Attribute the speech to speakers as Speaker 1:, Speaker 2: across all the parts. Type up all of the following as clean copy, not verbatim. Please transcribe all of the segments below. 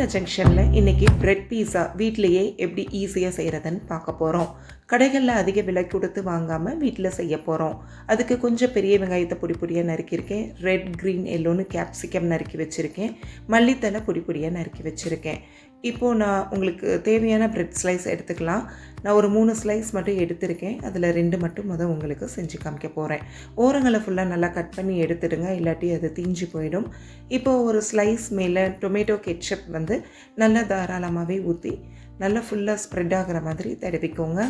Speaker 1: ஆதிரா ஜங்ஷனில் இன்றைக்கி பிரெட் பீஸா வீட்டிலையே எப்படி ஈஸியாக செய்கிறதுன்னு பார்க்க போகிறோம். கடைகளில் அதிக விலை கொடுத்து வாங்காமல் வீட்டில் செய்ய போகிறோம். அதுக்கு கொஞ்சம் பெரிய வெங்காயத்தை பொடி பொடியாக நறுக்கியிருக்கேன். ரெட், க்ரீன், எல்லோன்னு கேப்சிகம் நறுக்கி வச்சுருக்கேன். மல்லித்தலை பொடி பொடியாக நறுக்கி வச்சுருக்கேன். இப்போது நான் உங்களுக்கு தேவையான பிரெட் ஸ்லைஸ் எடுத்துக்கலாம். நான் ஒரு 3 ஸ்லைஸ் மட்டும் எடுத்திருக்கேன். அதில் 2 மட்டும் உங்களுக்கு செஞ்சு காமிக்க போகிறேன். ஓரங்களை ஃபுல்லாக நல்லா கட் பண்ணி எடுத்துடுங்க, இல்லாட்டி அது தீஞ்சு போயிடும். இப்போது ஒரு ஸ்லைஸ் மேலே டொமேட்டோ கெட்சப் நல்லா தாராளமாகவே ஊற்றி நல்லா ஃபுல்லாக ஸ்ப்ரெட் ஆகிற மாதிரி தடவிக்கோங்க.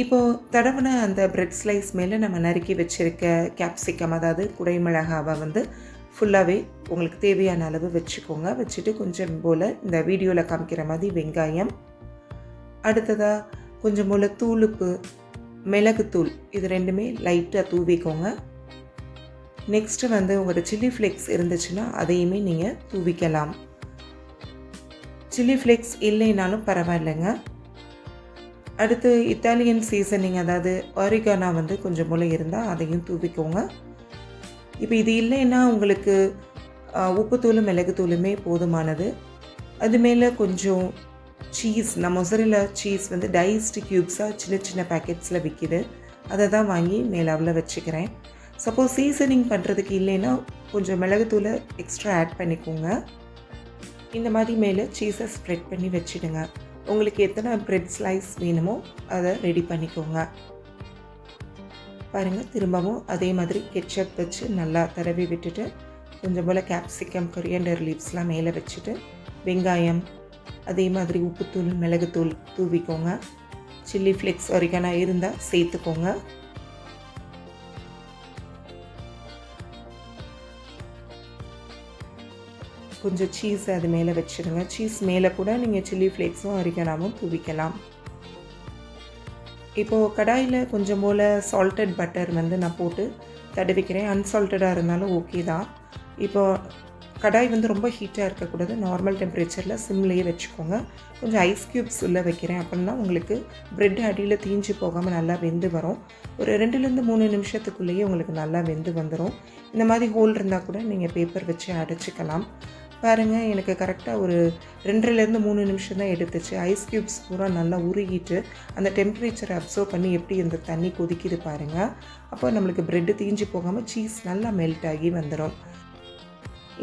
Speaker 1: இப்போது தடவின அந்த பிரெட் ஸ்லைஸ் மேலே நம்ம நறுக்கி வச்சுருக்க கேப்சிகம், அதாவது குடைமிளகாவை ஃபுல்லாகவே உங்களுக்கு தேவையான அளவு வச்சுக்கோங்க. வச்சுட்டு கொஞ்சம் போல் இந்த வீடியோவில் காமிக்கிற மாதிரி வெங்காயம், அடுத்ததாக கொஞ்சம் போல் தூளுப்பு, மிளகுத்தூள், இது 2மே லைட்டாக தூவிக்கோங்க. நெக்ஸ்ட்டு உங்களோட சில்லி ஃப்ளேக்ஸ் இருந்துச்சுன்னா அதையுமே நீங்கள் தூவிக்கலாம். சில்லி ஃப்ளேக்ஸ் இல்லைனாலும் பரவாயில்லைங்க. அடுத்து இத்தாலியன் சீசனிங், அதாவது ஆரிகானா கொஞ்சம் போல் இருந்தால் அதையும் தூவிக்கோங்க. இப்போ இது இல்லைன்னா உங்களுக்கு உப்புத்தூளும் மிளகுத்தூளுமே போதுமானது. அது மேலே கொஞ்சம் சீஸ், நம்ம மொசரெல்லா சீஸ் டைஸ்டு க்யூப்ஸாக சின்ன சின்ன பேக்கெட்ஸில் விற்கிது. அதை தான் வாங்கி மேலாவில் வச்சுக்கிறேன். சப்போஸ் சீசனிங் பண்ணுறதுக்கு இல்லைன்னா கொஞ்சம் மிளகுத்தூளை எக்ஸ்ட்ரா ஆட் பண்ணிக்கோங்க. இந்த மாதிரி மேலே சீஸை ஸ்ப்ரெட் பண்ணி வச்சுடுங்க. உங்களுக்கு எத்தனை பிரெட் ஸ்லைஸ் வேணுமோ அதை ரெடி பண்ணிக்கோங்க. பாருங்கள், திரும்பவும் அதே மாதிரி கெட்சப் வச்சு நல்லா தடவி விட்டுட்டு கொஞ்சம் போல் கேப்சிகம், கொரியண்டர் லீவ்ஸ்லாம் மேலே வச்சுட்டு வெங்காயம், அதே மாதிரி உப்புத்தூள், மிளகுத்தூள் தூவிக்கோங்க. சில்லி ஃப்ளேக்ஸ் ஆரிகானா இருந்தால் சேர்த்துக்கோங்க. கொஞ்சம் சீஸ் அது மேலே வச்சுடுங்க. சீஸ் மேலே கூட நீங்கள் சில்லி ஃப்ளேக்ஸும் ஆரிகானாவும் தூவிக்கலாம். இப்போது கடாயில் கொஞ்சம் போல் சால்டட் பட்டர் நான் போட்டு தடவிக்கிறேன். அன்சால்ட்டடாக இருந்தாலும் ஓகே தான். இப்போது கடாய் ரொம்ப ஹீட்டாக இருக்கக்கூடாது. நார்மல் டெம்பரேச்சரில் சிம்லேயே வச்சுக்கோங்க. கொஞ்சம் ஐஸ் க்யூப்ஸ் உள்ளே வைக்கிறேன். அப்படின்னா உங்களுக்கு ப்ரெட் அடியில் தீஞ்சு போகாமல் நல்லா வெந்து வரும். ஒரு 2லேருந்து 3 நிமிஷத்துக்குள்ளேயே உங்களுக்கு நல்லா வெந்து வந்துடும். இந்த மாதிரி ஹோல் இருந்தால் கூட நீங்கள் பேப்பர் வச்சு அடைச்சிக்கலாம். பாருங்கள், எனக்கு கரெக்டாக ஒரு 2லேருந்து 3 நிமிஷம் தான் எடுத்துச்சு. ஐஸ் க்யூப்ஸ் பூரா நல்லா உருகிட்டு அந்த டெம்பரேச்சரை அப்சர்வ் பண்ணி எப்படி இந்த தண்ணி கொதிக்குது பாருங்கள். அப்போ நம்மளுக்கு ப்ரெட்டு தீஞ்சு போகாமல் சீஸ் நல்லா மெல்ட் ஆகி வந்துடும்.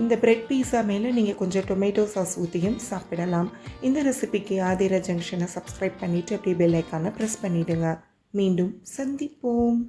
Speaker 1: இந்த பிரெட் பீஸா மேலே நீங்கள் கொஞ்சம் டொமேட்டோ சாஸ் ஊற்றியும் சாப்பிடலாம். இந்த ரெசிபிக்கு ஆதிரா ஜங்ஷனை சப்ஸ்கிரைப் பண்ணிவிட்டு அப்படியே பெல் ஐக்கானை ப்ரெஸ் பண்ணிவிடுங்க. மீண்டும் சந்திப்போம்.